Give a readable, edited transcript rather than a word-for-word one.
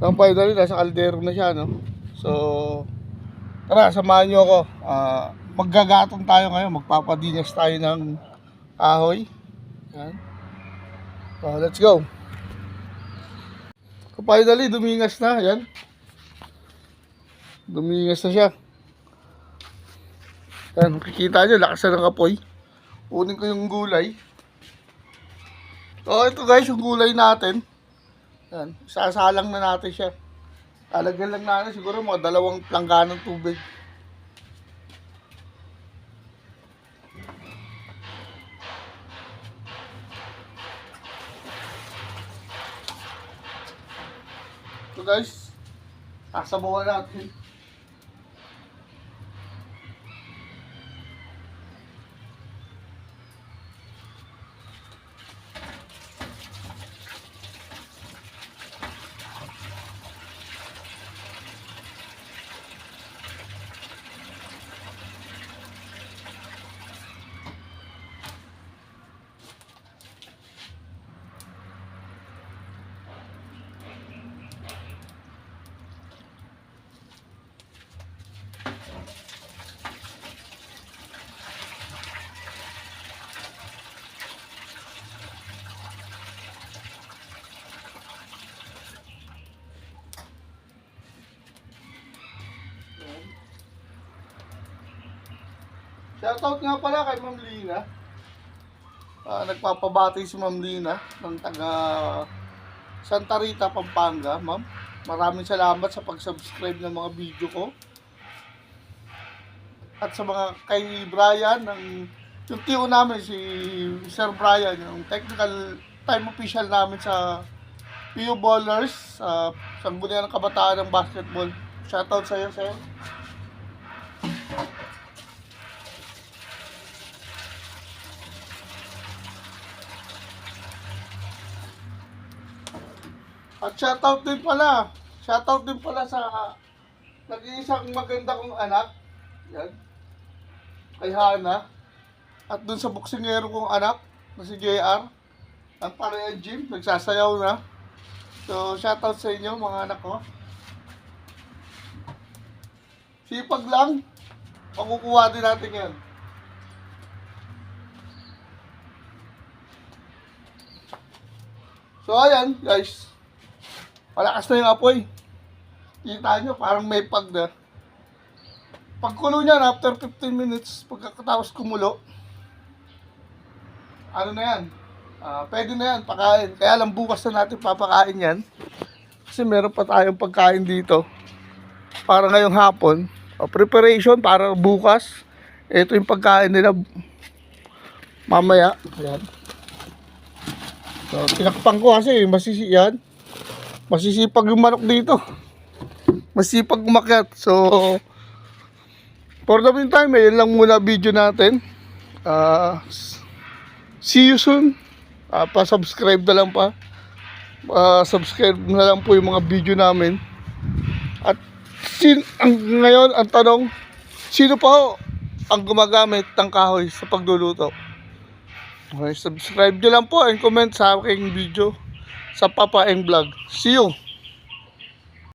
So finally nasa kaldero na siya, no? So tara, samahan nyo ako. Maggagatong tayo ngayon. Magpapadinas tayo ng kahoy. Yan. So let's go. So finally dumingas na. Yan. Dumingas na siya. Yan, makikita nyo, lakas na ng apoy. Kunin ko yung gulay. So ito guys, yung gulay natin. Yan, sasalang na natin siya. Lalagyan lang natin siguro mga 2 plangga ng tubig. So guys, sasabawan natin. Shoutout nga pala kay Ma'am Lina. Nagpapabati si Ma'am Lina ng taga Santa Rita, Pampanga. Ma'am, maraming salamat sa pag-subscribe ng mga video ko. At sa mga kay Brian, yung tiyo namin, si Sir Brian, yung technical time official namin sa PU Ballers, sa Sangguniang Kabataan ng Basketball. Shoutout sa iyo, sir. At shoutout din pala sa nag-iisang maganda kong anak. Yan. Kay Hana. At dun sa boksingero kong anak, na si JR. Ang pareha gym, nagsasayaw na. So, shoutout sa inyo mga anak ko. Sipag lang. Makukuha din natin yan. So, ayan guys. Malakas na yung apoy. Kita nyo, parang may pag na. Pagkulo niyan, after 15 minutes, pagkatapos kumulo, ano na yan? Pwede na yan, pakain. Kaya lang bukas na natin papakain yan. Kasi meron pa tayong pagkain dito. Para ngayong hapon. Preparation para bukas. Ito yung pagkain nila mamaya. Ayan. So, tinakpan ko kasi masisiyan. Masisipag yung manok dito. Masipag umakyat. So, for the meantime, yun lang muna video natin. See you soon. Pa-subscribe na lang pa. Subscribe na lang po yung mga video namin. At ngayon, ang tanong, sino pa ang gumagamit ng kahoy sa pagluluto? Okay, subscribe nyo lang po and comment sa aking video sa Papa Eng Vlog. See you!